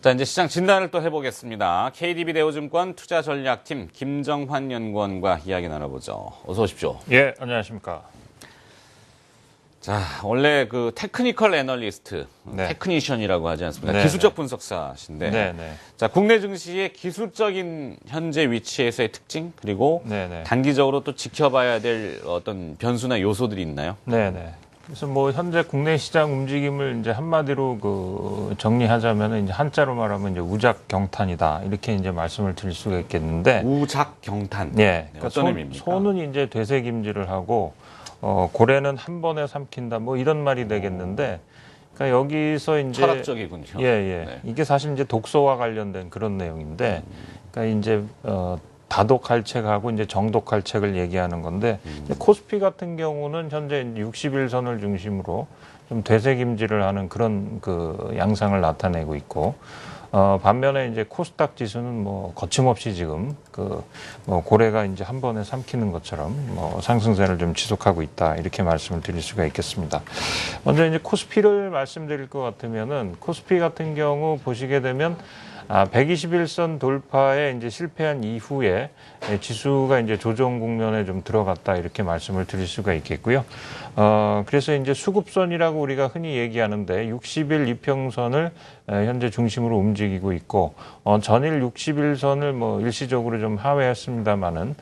자, 이제 시장 진단을 또 해보겠습니다. KDB 대우증권 투자전략팀 김정환 연구원과 이야기 나눠보죠. 어서 오십시오. 예, 안녕하십니까. 자, 원래 그 테크니컬 애널리스트, 네. 테크니션이라고 하지 않습니까? 네, 기술적 분석사신데. 네. 자, 국내 증시의 기술적인 현재 위치에서의 특징, 그리고 네. 단기적으로 또 지켜봐야 될 어떤 변수나 요소들이 있나요? 네. 그래서 뭐 현재 국내 시장 움직임을 이제 한마디로 그 정리하자면 이제 한자로 말하면 이제 우작경탄이다 이렇게 이제 말씀을 드릴 수가 있겠는데. 우작경탄. 예. 네, 어떤 의미입니까? 소는 이제 되새김질을 하고 고래는 한 번에 삼킨다 뭐 이런 말이 되겠는데. 그러니까 여기서 이제 철학적이군요. 예. 네. 이게 사실 이제 독소와 관련된 그런 내용인데. 그러니까 이제 다독할책하고 이제 정독할책을 얘기하는 건데 코스피 같은 경우는 현재 60일선을 중심으로 좀 되새김질을 하는 그런 그 양상을 나타내고 있고 반면에 이제 코스닥 지수는 뭐 거침없이 지금 뭐 고래가 이제 한 번에 삼키는 것처럼 뭐 상승세를 좀 지속하고 있다 이렇게 말씀을 드릴 수가 있겠습니다. 먼저 이제 코스피를 말씀드릴 것 같으면은 코스피 같은 경우 보시게 되면 121선 돌파에 이제 실패한 이후에 지수가 이제 조정 국면에 좀 들어갔다 이렇게 말씀을 드릴 수가 있겠고요. 그래서 이제 수급선이라고 우리가 흔히 얘기하는데 60일 이평선을 현재 중심으로 움직이고 있고 전일 60일선을 뭐 일시적으로 좀 하회했습니다만은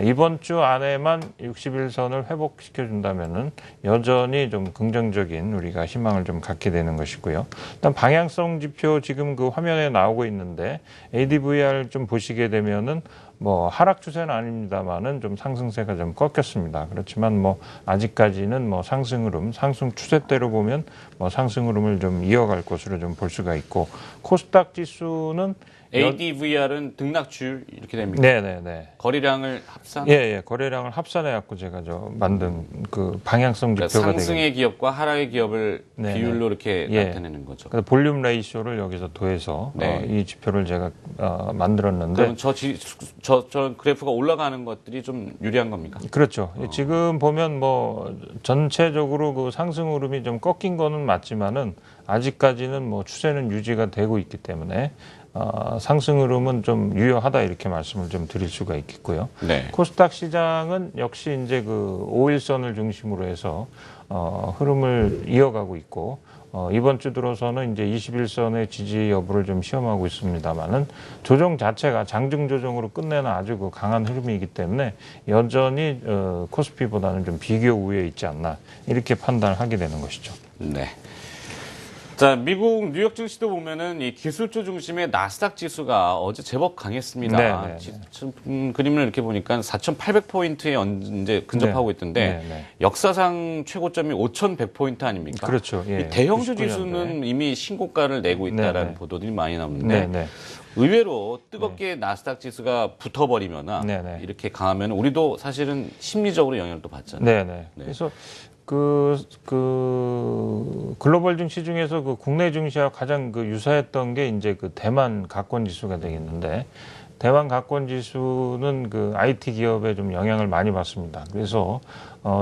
이번 주 안에만 60일선을 회복시켜 준다면은 여전히 좀 긍정적인 우리가 희망을 좀 갖게 되는 것이고요. 일단 방향성 지표 지금 그 화면에 나오고 있는데 ADVR 좀 보시게 되면은 뭐 하락 추세는 아닙니다만은 좀 상승세가 좀 꺾였습니다. 그렇지만 뭐 아직까지는 뭐 상승 추세대로 보면 뭐 상승 흐름을 좀 이어갈 것으로 좀 볼 수가 있고 코스닥 지수는 ADVR은 등락주율 이렇게 됩니까? 네네. 거래량을 합산? 예. 거래량을 합산해갖고 제가 만든 그 방향성 지표가 그러니까 상승의 기업과 하락의 기업을 네네. 비율로 이렇게 나타내는 거죠. 그래서 볼륨 레이쇼를 여기서 더해서 이 지표를 제가 만들었는데. 그럼 저 그래프가 올라가는 것들이 좀 유리한 겁니까? 그렇죠. 지금 보면 뭐 전체적으로 그 상승 흐름이 좀 꺾인 거는 맞지만은 아직까지는 뭐 추세는 유지가 되고 있기 때문에. 상승 흐름은 좀 유효하다 이렇게 말씀을 좀 드릴 수가 있겠고요. 네. 코스닥 시장은 역시 이제 그 5일선을 중심으로 해서 흐름을 이어가고 있고 이번 주 들어서는 이제 21선의 지지 여부를 좀 시험하고 있습니다만은 조정 자체가 장중 조정으로 끝내는 아주 그 강한 흐름이기 때문에 여전히 코스피보다는 좀 비교 우위에 있지 않나 이렇게 판단을 하게 되는 것이죠. 네. 자, 미국 뉴욕 증시도 보면은 이 기술주 중심의 나스닥 지수가 어제 제법 강했습니다. 그림을 이렇게 보니까 4,800포인트에 이제 근접하고 있던데 역사상 최고점이 5,100포인트 아닙니까? 그렇죠. 예. 이 대형주 지수는 이미 신고가를 내고 있다라는 보도들이 많이 나오는데 의외로 뜨겁게 나스닥 지수가 붙어버리거나 이렇게 강하면 우리도 사실은 심리적으로 영향을 또 받잖아요. 네. 그래서 글로벌 증시 중에서 그 국내 증시와 가장 그 유사했던 게 이제 그 대만 가권 지수가 되겠는데 대만 가권 지수는 그 IT 기업에 좀 영향을 많이 받습니다. 그래서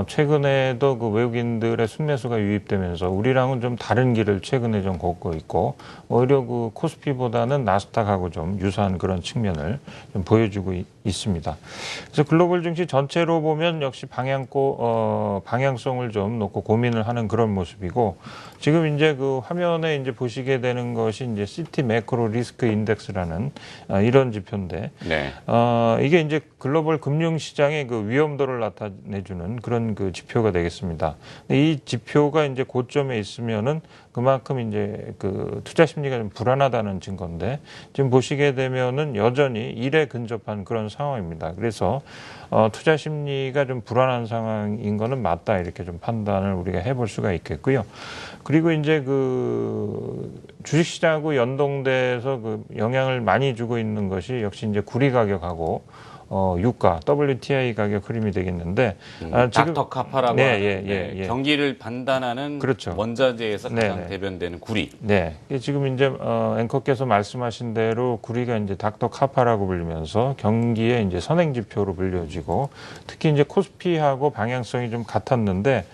최근에도 그 외국인들의 순매수가 유입되면서 우리랑은 좀 다른 길을 최근에 좀 걷고 있고 오히려 그 코스피보다는 나스닥하고 좀 유사한 그런 측면을 좀 보여주고 있습니다. 그래서 글로벌 증시 전체로 보면 역시 방향성을 좀 놓고 고민을 하는 그런 모습이고 지금 이제 그 화면에 이제 보시게 되는 것이 이제 시티 매크로 리스크 인덱스라는 이런 지표인데 이게 이제 글로벌 금융 시장의 그 위험도를 나타내주는 그런 그 지표가 되겠습니다. 이 지표가 이제 고점에 있으면은 그만큼 이제 그 투자 심리가 좀 불안하다는 증거인데 지금 보시게 되면은 여전히 1에 근접한 그런 상황입니다. 그래서 투자 심리가 좀 불안한 상황인 거는 맞다 이렇게 좀 판단을 우리가 해볼 수가 있겠고요. 그리고 이제 그 주식시장하고 연동돼서 그 영향을 많이 주고 있는 것이 역시 이제 구리 가격하고 유가, WTI 가격 흐름이 되겠는데 지금 닥터카파라고 경기를 판단하는 원자재에서 가장 대변되는 구리. 지금 이제 앵커께서 말씀하신 대로 구리가 이제 닥터카파라고 불리면서 경기의 이제 선행 지표로 불려지고 특히 이제 코스피하고 방향성이 좀 같았는데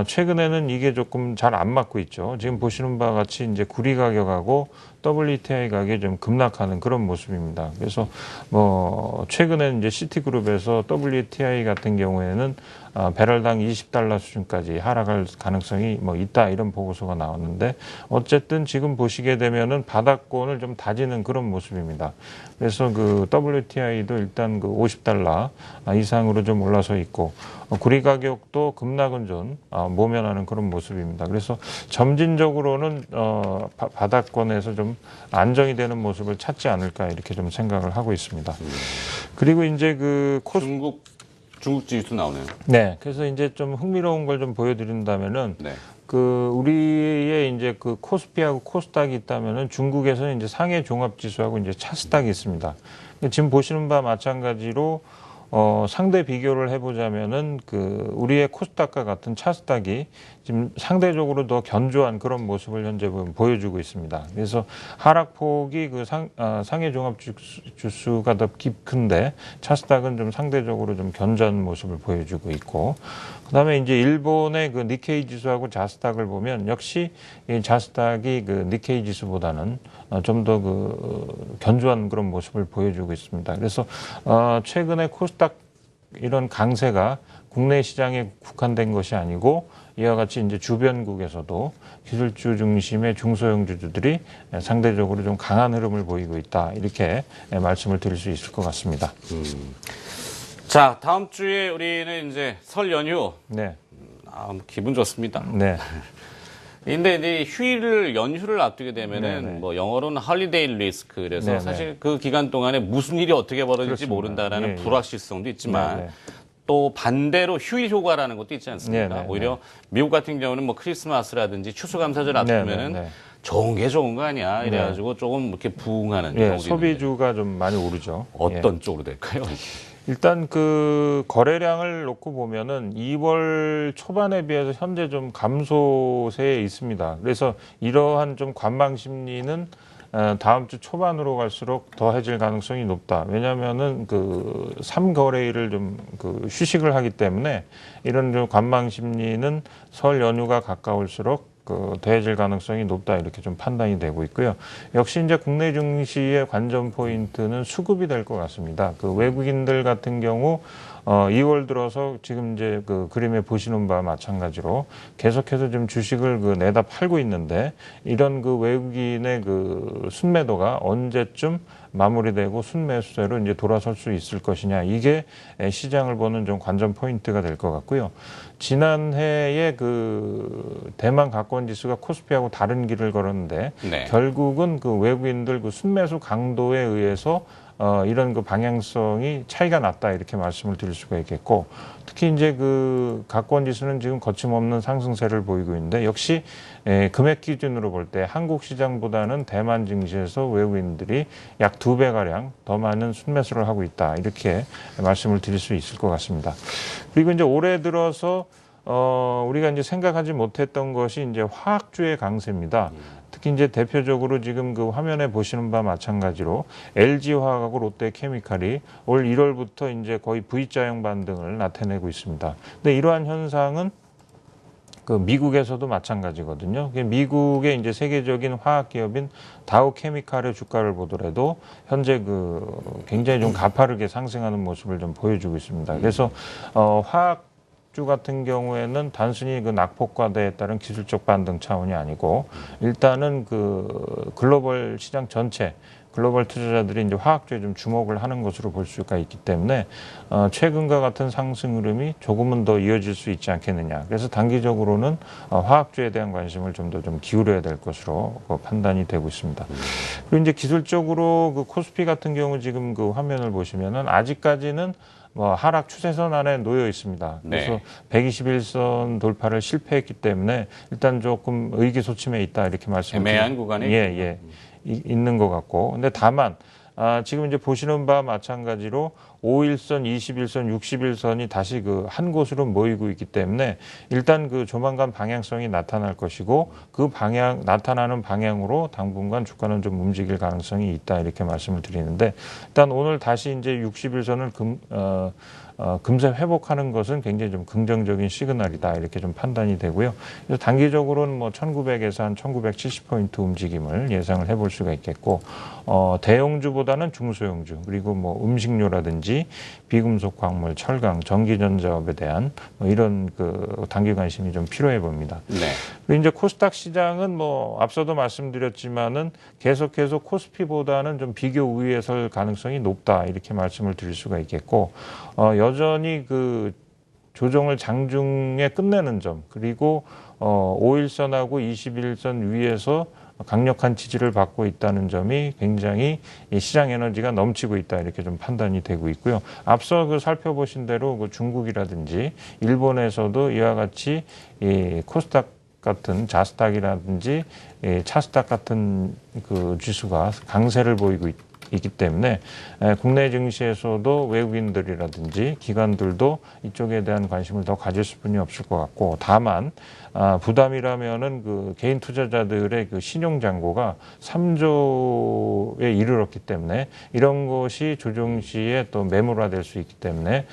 최근에는 이게 조금 잘 안 맞고 있죠. 지금 보시는 바와 같이 이제 구리 가격하고 WTI 가격이 좀 급락하는 그런 모습입니다. 그래서 뭐 최근에 이제 시티그룹에서 WTI 같은 경우에는 배럴당 20달러 수준까지 하락할 가능성이 뭐 있다 이런 보고서가 나왔는데 어쨌든 지금 보시게 되면은 바닥권을 좀 다지는 그런 모습입니다. 그래서 그 WTI도 일단 그 50달러 이상으로 좀 올라서 있고 구리 가격도 급락은 좀 모면하는 그런 모습입니다. 그래서 점진적으로는 바닥권에서 좀 안정이 되는 모습을 찾지 않을까 이렇게 좀 생각을 하고 있습니다. 그리고 이제 그 중국 지수 나오네요. 네, 그래서 이제 좀 흥미로운 걸 좀 보여드린다면은 네. 그 우리의 이제 그 코스피하고 코스닥이 있다면은 중국에서는 이제 상해 종합 지수하고 이제 차스닥이 있습니다. 지금 보시는 바와 마찬가지로 상대 비교를 해보자면은 그 우리의 코스닥과 같은 차스닥이 지금 상대적으로 더 견조한 그런 모습을 현재 보여주고 있습니다. 그래서 하락폭이 그 상해 종합 지수가 더 깊은데 차스닥은 좀 상대적으로 좀 견조한 모습을 보여주고 있고, 그다음에 이제 일본의 그 니케이 지수하고 자스닥을 보면 역시 이 자스닥이 그 니케이 지수보다는 좀 더 그 견조한 그런 모습을 보여주고 있습니다. 그래서 최근에 코스닥 이런 강세가 국내 시장에 국한된 것이 아니고 이와 같이 이제 주변국에서도 기술주 중심의 중소형주들이 상대적으로 좀 강한 흐름을 보이고 있다 이렇게 말씀을 드릴 수 있을 것 같습니다. 자, 다음 주에 우리는 이제 설 연휴. 네. 기분 좋습니다. 네. 근데 이제 연휴를 앞두게 되면은 네네. 뭐 영어로는 홀리데이 리스크. 그래서 네네. 사실 그 기간 동안에 무슨 일이 어떻게 벌어질지 그렇습니다. 모른다라는 예, 예. 불확실성도 있지만 네네. 또 반대로 휴일 효과라는 것도 있지 않습니까? 네네. 오히려 미국 같은 경우는 뭐 크리스마스라든지 추수감사절 앞두면은 네네. 좋은 게 좋은 거 아니야. 이래가지고 조금 이렇게 부응하는 경우도 있는데 소비주가 좀 많이 오르죠. 어떤 쪽으로 될까요? 일단 그 거래량을 놓고 보면은 2월 초반에 비해서 현재 좀 감소세에 있습니다. 그래서 이러한 좀 관망 심리는 다음 주 초반으로 갈수록 더해질 가능성이 높다. 왜냐하면은 그 3거래일을 좀 그 휴식을 하기 때문에 이런 좀 관망 심리는 설 연휴가 가까울수록 더해질 가능성이 높다 이렇게 좀 판단이 되고 있고요. 역시 이제 국내 증시의 관전 포인트는 수급이 될 것 같습니다. 그 외국인들 같은 경우 2월 들어서 지금 이제 그 그림에 보시는 바와 마찬가지로 계속해서 좀 주식을 그 내다 팔고 있는데 이런 그 외국인의 그 순매도가 언제쯤 마무리되고 순매수세로 이제 돌아설 수 있을 것이냐, 이게 시장을 보는 좀 관전 포인트가 될 것 같고요. 지난해에 그 대만 가권 지수가 코스피하고 다른 길을 걸었는데 네. 결국은 그 외국인들 그 순매수 강도에 의해서 이런 그 방향성이 차이가 났다 이렇게 말씀을 드릴 수가 있겠고, 특히 이제 그 가권 지수는 지금 거침없는 상승세를 보이고 있는데 역시 금액 기준으로 볼 때 한국 시장보다는 대만 증시에서 외국인들이 약 2배 가량 더 많은 순매수를 하고 있다 이렇게 말씀을 드릴 수 있을 것 같습니다. 그리고 이제 올해 들어서 우리가 이제 생각하지 못했던 것이 이제 화학주의 강세입니다. 특히 이제 대표적으로 지금 그 화면에 보시는 바와 마찬가지로 LG화학하고 롯데케미칼이 올 1월부터 이제 거의 V자형 반등을 나타내고 있습니다. 근데 이러한 현상은 그 미국에서도 마찬가지거든요. 미국의 이제 세계적인 화학 기업인 다우케미칼의 주가를 보더라도 현재 그 굉장히 좀 가파르게 상승하는 모습을 좀 보여주고 있습니다. 그래서 화학 주 같은 경우에는 단순히 그 낙폭과대에 따른 기술적 반등 차원이 아니고 일단은 그 글로벌 시장 전체 글로벌 투자자들이 이제 화학주에 좀 주목을 하는 것으로 볼 수가 있기 때문에 최근과 같은 상승 흐름이 조금은 더 이어질 수 있지 않겠느냐. 그래서 단기적으로는 화학주에 대한 관심을 좀 더 좀 기울여야 될 것으로 판단이 되고 있습니다. 그리고 이제 기술적으로 그 코스피 같은 경우 지금 그 화면을 보시면은 아직까지는 하락 추세선 안에 놓여 있습니다. 그래서 네. 121선 돌파를 실패했기 때문에 일단 조금 의기소침해 있다 이렇게 말씀드립니다. 애매한 구간에 있는 것 같고, 근데 다만 지금 이제 보시는 바와 마찬가지로 5일선, 21선, 60일선이 다시 그 한 곳으로 모이고 있기 때문에 일단 그 조만간 방향성이 나타날 것이고 그 나타나는 방향으로 당분간 주가는 좀 움직일 가능성이 있다 이렇게 말씀을 드리는데 일단 오늘 다시 이제 60일선을 금세 회복하는 것은 굉장히 좀 긍정적인 시그널이다 이렇게 좀 판단이 되고요. 그래서 단기적으로는 뭐 1900에서 한 1970포인트 움직임을 예상을 해볼 수가 있겠고 대형주보다는 중소형주 그리고 뭐 음식료라든지 비금속 광물, 철강, 전기전자업에 대한 뭐 이런 그 단기 관심이 좀 필요해 봅니다. 네. 그리고 이제 코스닥 시장은 뭐 앞서도 말씀드렸지만은 계속해서 코스피보다는 좀 비교 우위에 설 가능성이 높다 이렇게 말씀을 드릴 수가 있겠고 여전히 그 조정을 장중에 끝내는 점 그리고 5일선하고 21일선 위에서 강력한 지지를 받고 있다는 점이 굉장히 이 시장 에너지가 넘치고 있다 이렇게 좀 판단이 되고 있고요. 앞서 그 살펴보신 대로 그 중국이라든지 일본에서도 이와 같이 이 코스닥 같은 자스닥이라든지 차스닥 같은 그 지수가 강세를 보이고 있기 때문에 국내 증시에서도 외국인들이라든지 기관들도 이쪽에 대한 관심을 더 가질 수뿐이 없을 것 같고 다만 부담이라면은 그 개인 투자자들의 그 신용 잔고가 3조에 이르렀기 때문에 이런 것이 조정 시에 또 매몰화될 수 있기 때문에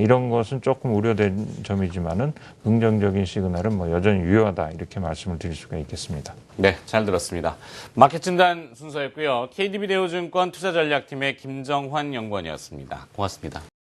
이런 것은 조금 우려된 점이지만은 긍정적인 시그널은 뭐 여전히 유효하다 이렇게 말씀을 드릴 수가 있겠습니다. 네, 잘 들었습니다. 마켓 진단 순서였고요. KDB 대우증권 투자전략팀의 김정환 연구원이었습니다. 고맙습니다.